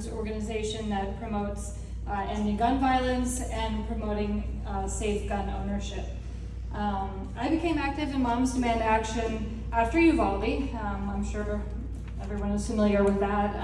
grassroots organization that promotes ending gun violence and promoting safe gun ownership. I became active in Moms Demand Action after Uvalde. I'm sure everyone is familiar with that.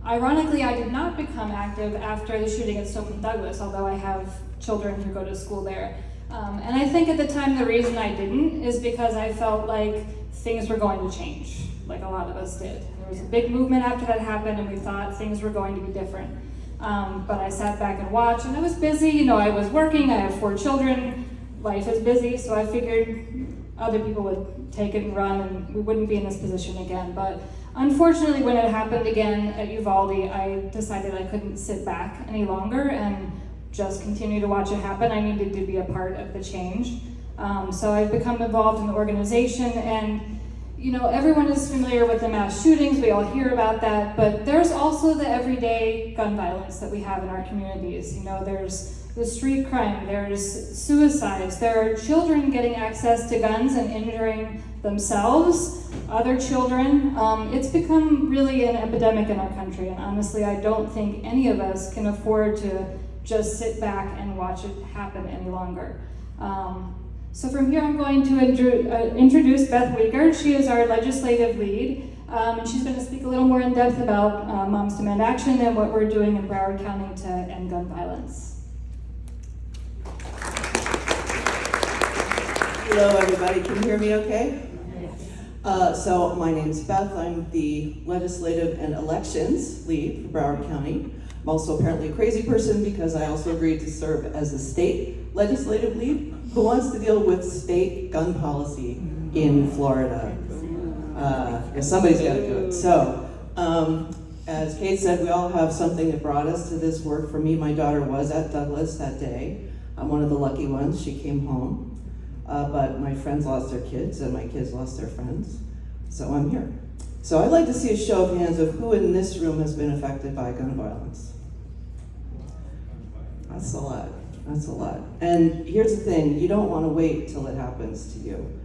Ironically, I did not become active after the shooting at Stoneman Douglas, although I have children who go to school there. And I think at the time the reason I didn't is because I felt like things were going to change, like a lot of us did. There was a big movement after that happened and we thought things were going to be different. But I sat back and watched, and I was busy. You know, I was working, I have 4 children, life is busy, so I figured other people would take it and run and we wouldn't be in this position again. But unfortunately, when it happened again at Uvalde, I decided I couldn't sit back any longer and just continue to watch it happen. I needed to be a part of the change. So I've become involved in the organization, and you know, everyone is familiar with the mass shootings, we all hear about that, but there's also the everyday gun violence that we have in our communities. You know, there's the street crime, there's suicides, there are children getting access to guns and injuring themselves, other children. It's become really an epidemic in our country, and honestly, I don't think any of us can afford to just sit back and watch it happen any longer. So from here, I'm going to introduce Beth Weger. She is our legislative lead, and she's going to speak a little more in depth about Moms Demand Action and what we're doing in Broward County to end gun violence. Hello, everybody. Can you hear me okay? So my name is Beth. I'm the legislative and elections lead for Broward County. I'm also apparently a crazy person because I also agreed to serve as the state legislative lead who wants to deal with state gun policy in Florida. Somebody's got to do it. So, as Kate said, we all have something that brought us to this work. For me, my daughter was at Douglas that day. I'm one of the lucky ones. She came home. But my friends lost their kids and my kids lost their friends. So I'm here. So I'd like to see a show of hands of who in this room has been affected by gun violence. That's a lot. That's a lot. And here's the thing, you don't want to wait till it happens to you.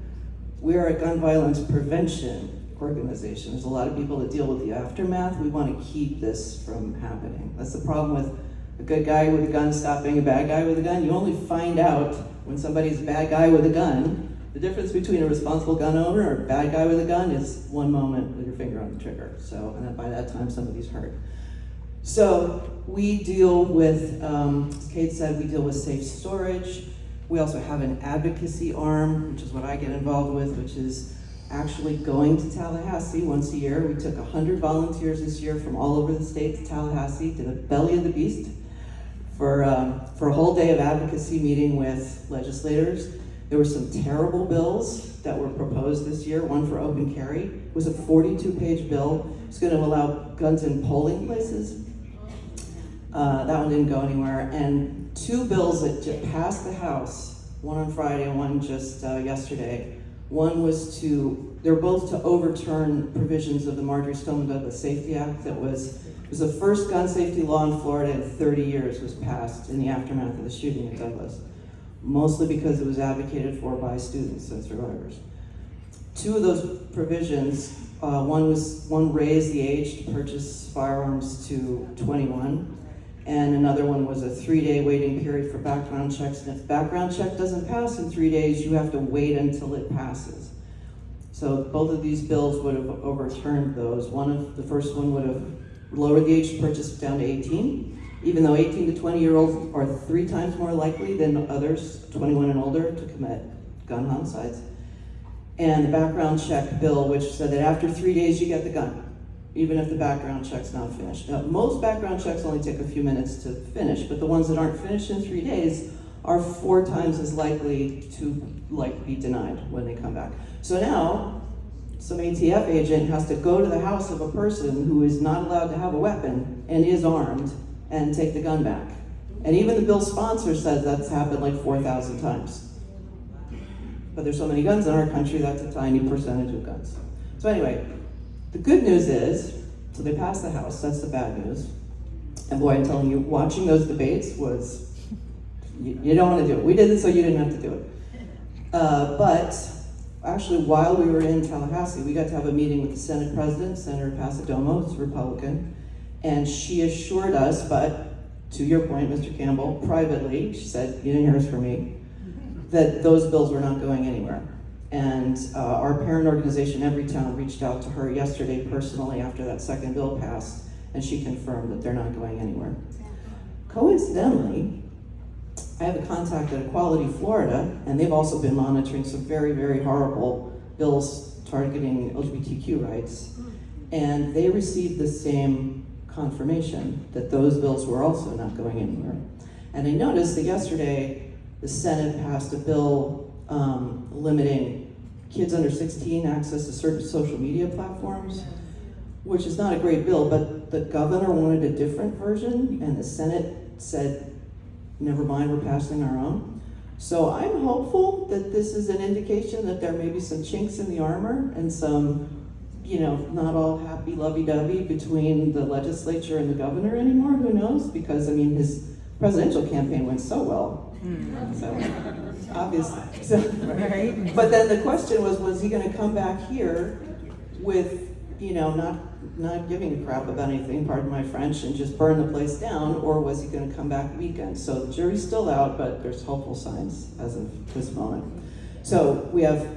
We're a gun violence prevention organization. There's a lot of people that deal with the aftermath. We want to keep this from happening. That's the problem with a good guy with a gun stopping a bad guy with a gun. You only find out when somebody's a bad guy with a gun. The difference between a responsible gun owner or a bad guy with a gun is one moment with your finger on the trigger. So, and then by that time, somebody's hurt. So we deal with, as Kate said, we deal with safe storage. We also have an advocacy arm, which is what I get involved with, which is actually going to Tallahassee once a year. We took 100 volunteers this year from all over the state to Tallahassee, to the belly of the beast, for a whole day of advocacy meeting with legislators. There were some terrible bills that were proposed this year. One for open carry. It was a 42-page bill. It's going to allow guns in polling places. That one didn't go anywhere. And 2 bills that passed the House, one on Friday and one just yesterday. One was they're both to overturn provisions of the Marjorie Stoneman Douglas Safety Act it was the first gun safety law in Florida in 30 years was passed in the aftermath of the shooting at Douglas. Mostly because it was advocated for by students and survivors. 2 of those provisions, one raised the age to purchase firearms to 21, and another one was a 3-day waiting period for background checks. And if the background check doesn't pass in 3 days, you have to wait until it passes. So both of these bills would have overturned those. The first one would have lowered the age to purchase down to 18, even though 18 to 20-year-olds are 3 times more likely than others, 21 and older, to commit gun homicides. And the background check bill, which said that after 3 days you get the gun, even if the background check's not finished. Now, most background checks only take a few minutes to finish, but the ones that aren't finished in 3 days are 4 times as likely to be denied when they come back. So now, some ATF agent has to go to the house of a person who is not allowed to have a weapon and is armed and take the gun back. And even the bill sponsor says that's happened like 4,000 times. But there's so many guns in our country, that's a tiny percentage of guns. So anyway, the good news is, so they passed the House, that's the bad news. And boy, I'm telling you, watching those debates was, you don't want to do it. We did it so you didn't have to do it. But actually, while we were in Tallahassee, we got to have a meeting with the Senate President, Senator Pasadomo, who's a Republican, And she assured us, but to your point, Mr. Campbell, privately, she said, you didn't hear this from me, that those bills were not going anywhere. And our parent organization, Everytown, reached out to her yesterday personally after that second bill passed, and she confirmed that they're not going anywhere. Coincidentally, I have a contact at Equality Florida, and they've also been monitoring some very, very horrible bills targeting LGBTQ rights, and they received the same confirmation that those bills were also not going anywhere. And I noticed that yesterday the Senate passed a bill limiting kids under 16 access to certain social media platforms, which is not a great bill, but the governor wanted a different version, and the Senate said, never mind, we're passing our own. So I'm hopeful that this is an indication that there may be some chinks in the armor and some, not all happy lovey-dovey between the legislature and the governor anymore, who knows? Because, his presidential campaign went so well. So, obviously. So, Right. but then the question was he going to come back here with, not giving a crap about anything, pardon my French, and just burn the place down, or was he going to come back weekend? So the jury's still out, but there's hopeful signs as of this moment. So we have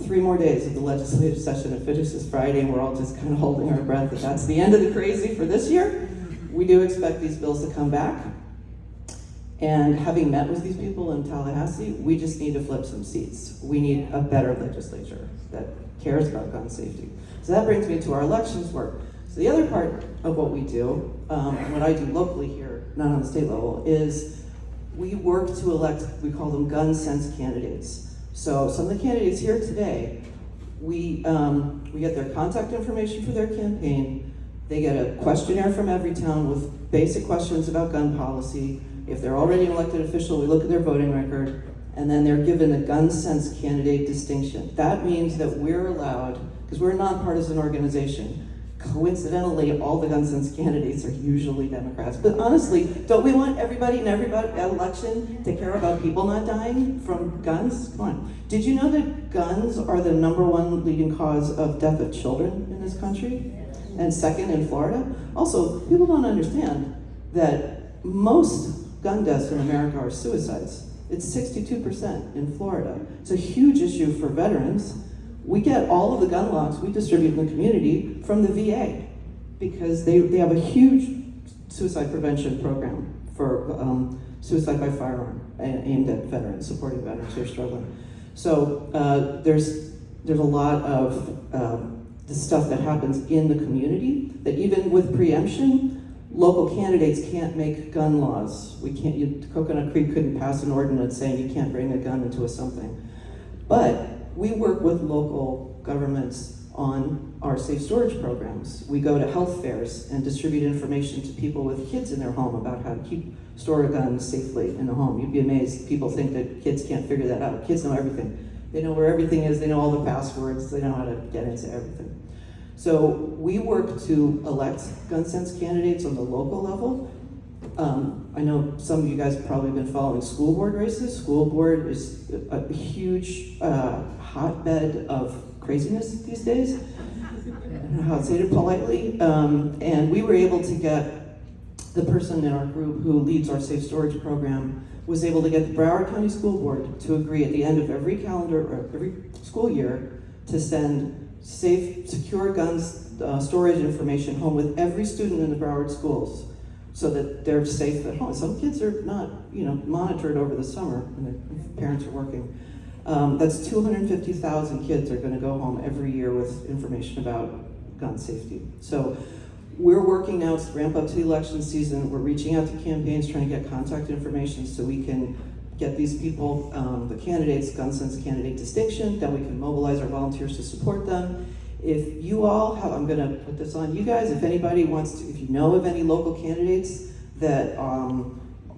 3 more days of the legislative session. It finishes Friday, and we're all just kind of holding our breath that that's the end of the crazy for this year. We do expect these bills to come back. And having met with these people in Tallahassee, we just need to flip some seats. We need a better legislature that cares about gun safety. So that brings me to our elections work. So the other part of what we do, and what I do locally here, not on the state level, is we work to elect, we call them gun sense candidates. So some of the candidates here today, we get their contact information for their campaign. They get a questionnaire from Everytown with basic questions about gun policy. If they're already an elected official, we look at their voting record, and then they're given a gun sense candidate distinction. That means that we're allowed, because we're a nonpartisan organization, coincidentally, all the gun sense candidates are usually Democrats. But honestly, don't we want everybody in every election to care about people not dying from guns? Come on. Did you know that guns are the #1 leading cause of death of children in this country? And second in Florida? Also, people don't understand that most gun deaths in America are suicides. It's 62% in Florida. It's a huge issue for veterans. We get all of the gun locks we distribute in the community from the VA because they have a huge suicide prevention program for suicide by firearm aimed at veterans, supporting veterans who are struggling. So there's a lot of the stuff that happens in the community that even with preemption, local candidates can't make gun laws. Coconut Creek couldn't pass an ordinance saying you can't bring a gun into a something. But we work with local governments on our safe storage programs. We go to health fairs and distribute information to people with kids in their home about how to store a gun safely in the home. You'd be amazed. People think that kids can't figure that out. Kids know everything. They know where everything is. They know all the passwords. They know how to get into everything. So we work to elect gun sense candidates on the local level. I know some of you guys have probably been following school board races. School board is a huge hotbed of craziness these days. I don't know how to say it politely. And we were able to get the person in our group who leads our safe storage program was able to get the Broward County School Board to agree at the end of every calendar or every school year to send safe, secure guns storage information home with every student in the Broward schools so that they're safe at home. Some kids are not, monitored over the summer when their parents are working. That's 250,000 kids are going to go home every year with information about gun safety. So we're working now to ramp up to the election season. We're reaching out to campaigns, trying to get contact information so we can get these people, the candidates, gun sense candidate distinction, then we can mobilize our volunteers to support them. If you all have, I'm gonna put this on you guys, if anybody wants to, if you know of any local candidates that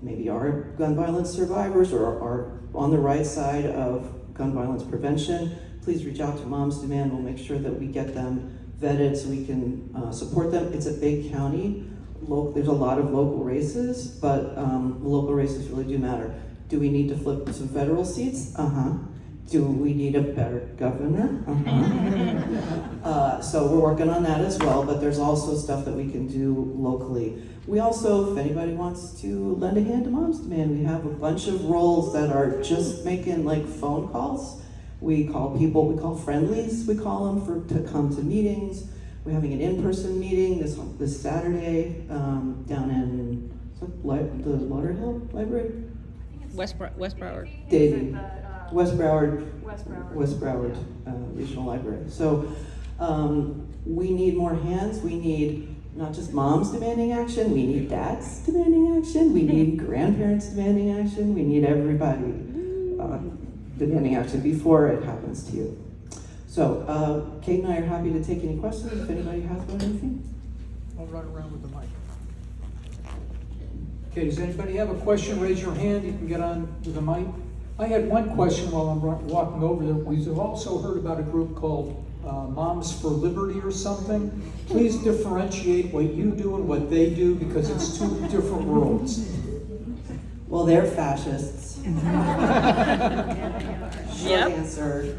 maybe are gun violence survivors or are on the right side of gun violence prevention, please reach out to Moms Demand. We'll make sure that we get them vetted so we can support them. It's a big county. There's a lot of local races, but the local races really do matter. Do we need to flip some federal seats? Do we need a better governor? So we're working on that as well, but there's also stuff that we can do locally. We also, if anybody wants to lend a hand to Moms Demand, we have a bunch of roles that are just making like phone calls. We call people, we call friendlies, we call them to come to meetings. We're having an in-person meeting this Saturday down in the Lauderhill Library? West Broward. Davie. West Broward West Broward. Regional Library. So we need more hands. We need not just moms demanding action, we need dads demanding action, we need grandparents demanding action, we need everybody demanding action before it happens to you. So Kate and I are happy to take any questions if anybody has anything. I'll run around with the mic. Okay, does anybody have a question? Raise your hand, you can get on with the mic. I had one question while I'm walking over there. We've also heard about a group called Moms for Liberty or something. Please differentiate what you do and what they do, because it's two different worlds. Well, they're fascists. Short answer.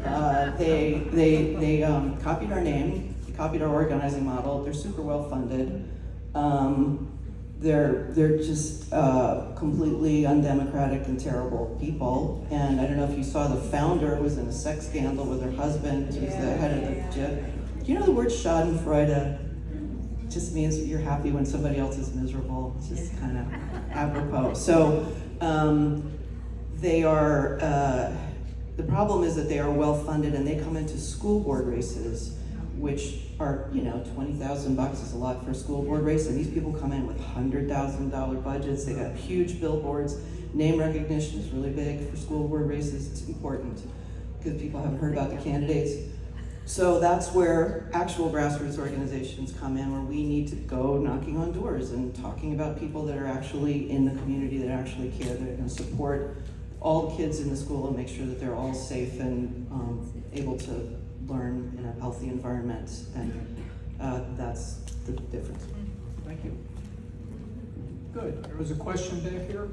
They copied our name, copied our organizing model. They're super well funded. They're just completely undemocratic and terrible people. And I don't know if you saw, the founder was in a sex scandal with her husband, who's the head of the JIT. Do you know the word Schadenfreude? It just means that you're happy when somebody else is miserable. It's just kind of apropos. So they are, the problem is that they are well funded and they come into school board races, which are, $20,000 is a lot for a school board race, and these people come in with $100,000 budgets. They got huge billboards. Name recognition is really big for school board races. It's important because people haven't heard about the candidates. So that's where actual grassroots organizations come in, where we need to go knocking on doors and talking about people that are actually in the community, that actually care, that are going to support all the kids in the school and make sure that they're all safe and able to learn in a healthy environment, and that's the difference. Thank you. Good. There was a question back here.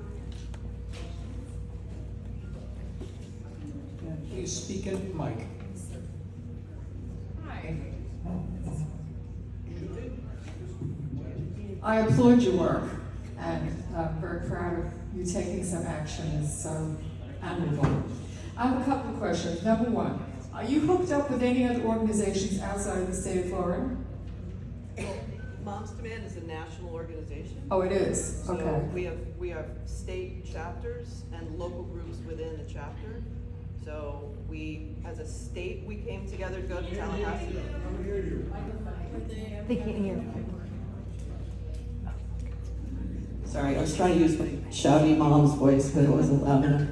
And please speak in, Mike. Hi. I applaud your work, and I'm very proud of you taking some action. It's so admirable. I have a couple of questions. Number one, are you hooked up with any other organizations outside of the state of Florida? Moms Demand is a national organization. Oh, it is? So Okay. we have state chapters and local groups within the chapter. So we, as a state, we came together to go to Tallahassee. They can't hear. Sorry, I was trying to use my shouty mom's voice, but it wasn't loud enough.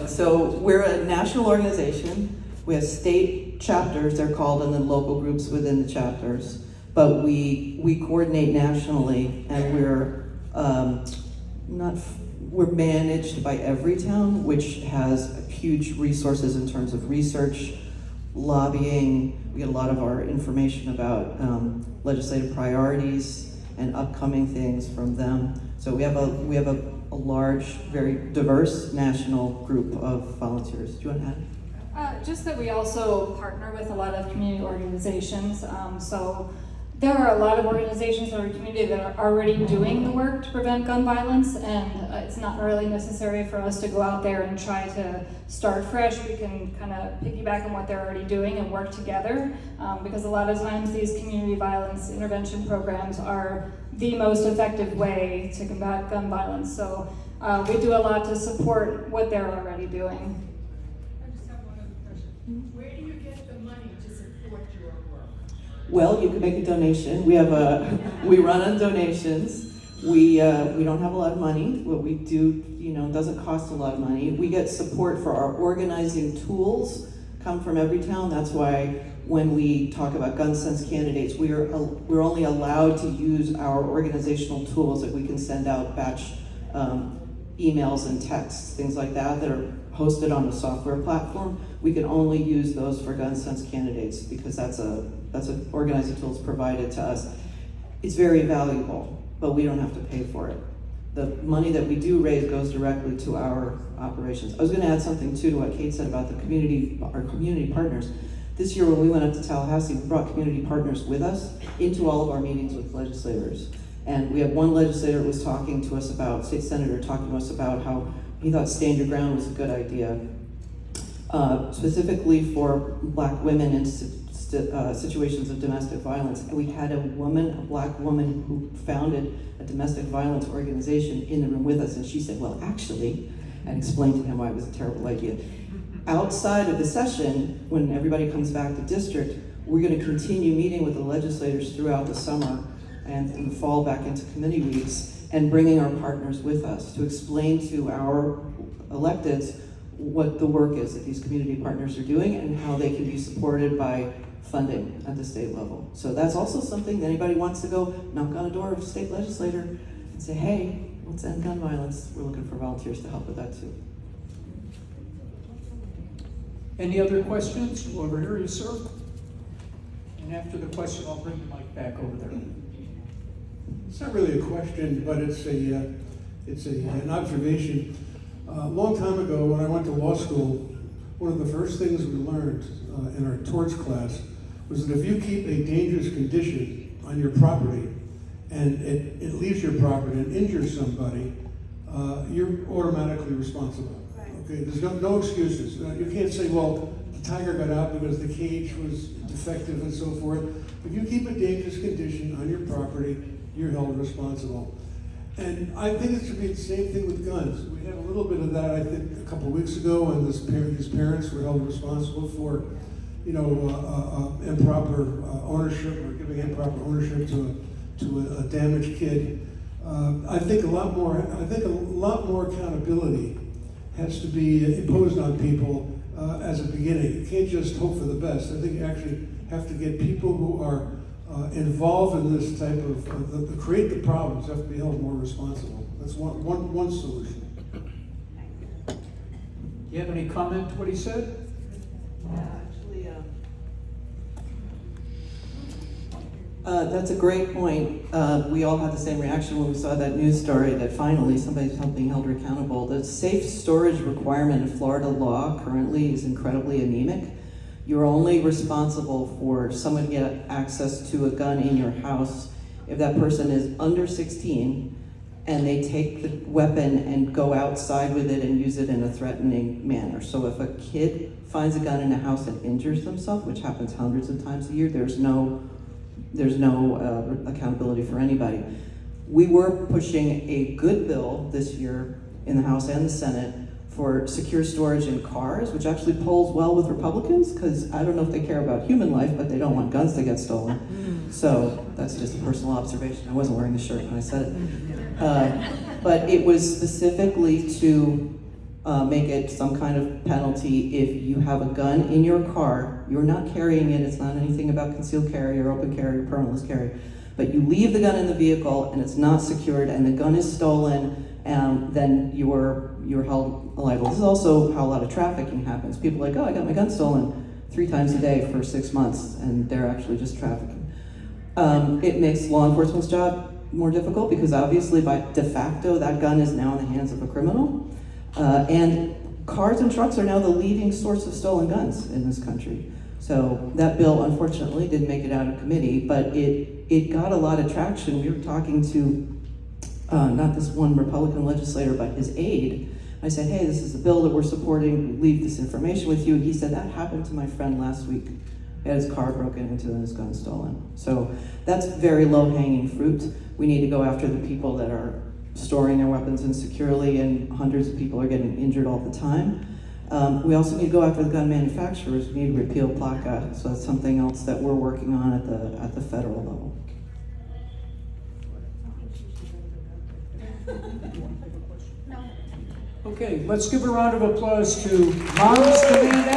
So we're a national organization. We have state chapters, they're called, and then local groups within the chapters. But we coordinate nationally, and we're managed by Everytown, which has huge resources in terms of research, lobbying. We get a lot of our information about legislative priorities and upcoming things from them. So we have a large, very diverse national group of volunteers. Do you want to add? Just that we also partner with a lot of community organizations. So there are a lot of organizations in our community that are already doing the work to prevent gun violence, and it's not really necessary for us to go out there and try to start fresh. We can kind of piggyback on what they're already doing and work together, because a lot of times these community violence intervention programs are the most effective way to combat gun violence. So we do a lot to support what they're already doing. I just have one other question. Where do you get the money to support your work? Well, you can make a donation. We run on donations. We don't have a lot of money. What we do, doesn't cost a lot of money. We get support for our organizing tools, come from Everytown. That's why when we talk about gun sense candidates, we're only allowed to use our organizational tools that we can send out batch emails and texts, things like that are hosted on a software platform. We can only use those for gun sense candidates because that's an organizing tool provided to us. It's very valuable, but we don't have to pay for it. the money that we do raise goes directly to our operations. I was gonna add something too to what Kate said about our community partners. This year when we went up to Tallahassee, we brought community partners with us into all of our meetings with legislators. And we had one legislator who was talking to us about, state senator talking to us about how he thought stand your ground was a good idea, specifically for Black women in situations of domestic violence. And we had a Black woman who founded a domestic violence organization in the room with us, and she said, well, actually, and explained to him why it was a terrible idea. Outside of the session, when everybody comes back to district, we're gonna continue meeting with the legislators throughout the summer and in the fall back into committee weeks, and bringing our partners with us to explain to our electeds what the work is that these community partners are doing and how they can be supported by funding at the state level. So that's also something that anybody wants to go knock on a door of a state legislator and say, hey, let's end gun violence. We're looking for volunteers to help with that too. Any other questions? Over here, yes, sir. And after the question, I'll bring the mic back over there. It's not really a question, but it's an observation. A long time ago, when I went to law school, one of the first things we learned in our torts class was that if you keep a dangerous condition on your property and it leaves your property and injures somebody, you're automatically responsible. Okay, there's no excuses. You can't say, well, the tiger got out because the cage was defective and so forth. If you keep a dangerous condition on your property, you're held responsible. And I think it should be the same thing with guns. We had a little bit of that, I think, a couple of weeks ago, when these parents were held responsible for, improper ownership or giving improper ownership to a damaged kid. I think a lot more accountability has to be imposed on people as a beginning. You can't just hope for the best. I think you actually have to get people who are involved in this type of create the problems have to be held more responsible. That's one solution. Do you have any comment to what he said? That's a great point. We all had the same reaction when we saw that news story that finally somebody's being held accountable. The safe storage requirement in Florida law currently is incredibly anemic. You're only responsible for someone to get access to a gun in your house if that person is under 16 and they take the weapon and go outside with it and use it in a threatening manner. So if a kid finds a gun in a house and injures themselves, which happens hundreds of times a year, there's no accountability for anybody. We were pushing a good bill this year in the House and the Senate for secure storage in cars, which actually polls well with Republicans, because I don't know if they care about human life, but they don't want guns to get stolen. So that's just a personal observation. I wasn't wearing the shirt when I said it. But it was specifically to make it some kind of penalty if you have a gun in your car, you're not carrying it, it's not anything about concealed carry or open carry or permitless carry, but you leave the gun in the vehicle and it's not secured and the gun is stolen, then you're held liable. This is also how a lot of trafficking happens. People are like, oh, I got my gun stolen 3 times a day for 6 months, and they're actually just trafficking. It makes law enforcement's job more difficult because obviously by de facto that gun is now in the hands of a criminal. And cars and trucks are now the leading source of stolen guns in this country. So that bill unfortunately didn't make it out of committee, but it got a lot of traction. We were talking to not this one Republican legislator, but his aide. I said, hey, this is a bill that we're supporting, leave this information with you. And he said, that happened to my friend last week. He had his car broken into and his gun stolen. So that's very low-hanging fruit. We need to go after the people that are storing their weapons insecurely, and hundreds of people are getting injured all the time. We also need to go after the gun manufacturers. We need to repeal PLCAA, so that's something else that we're working on at the federal level. Okay, let's give a round of applause to Moms Demand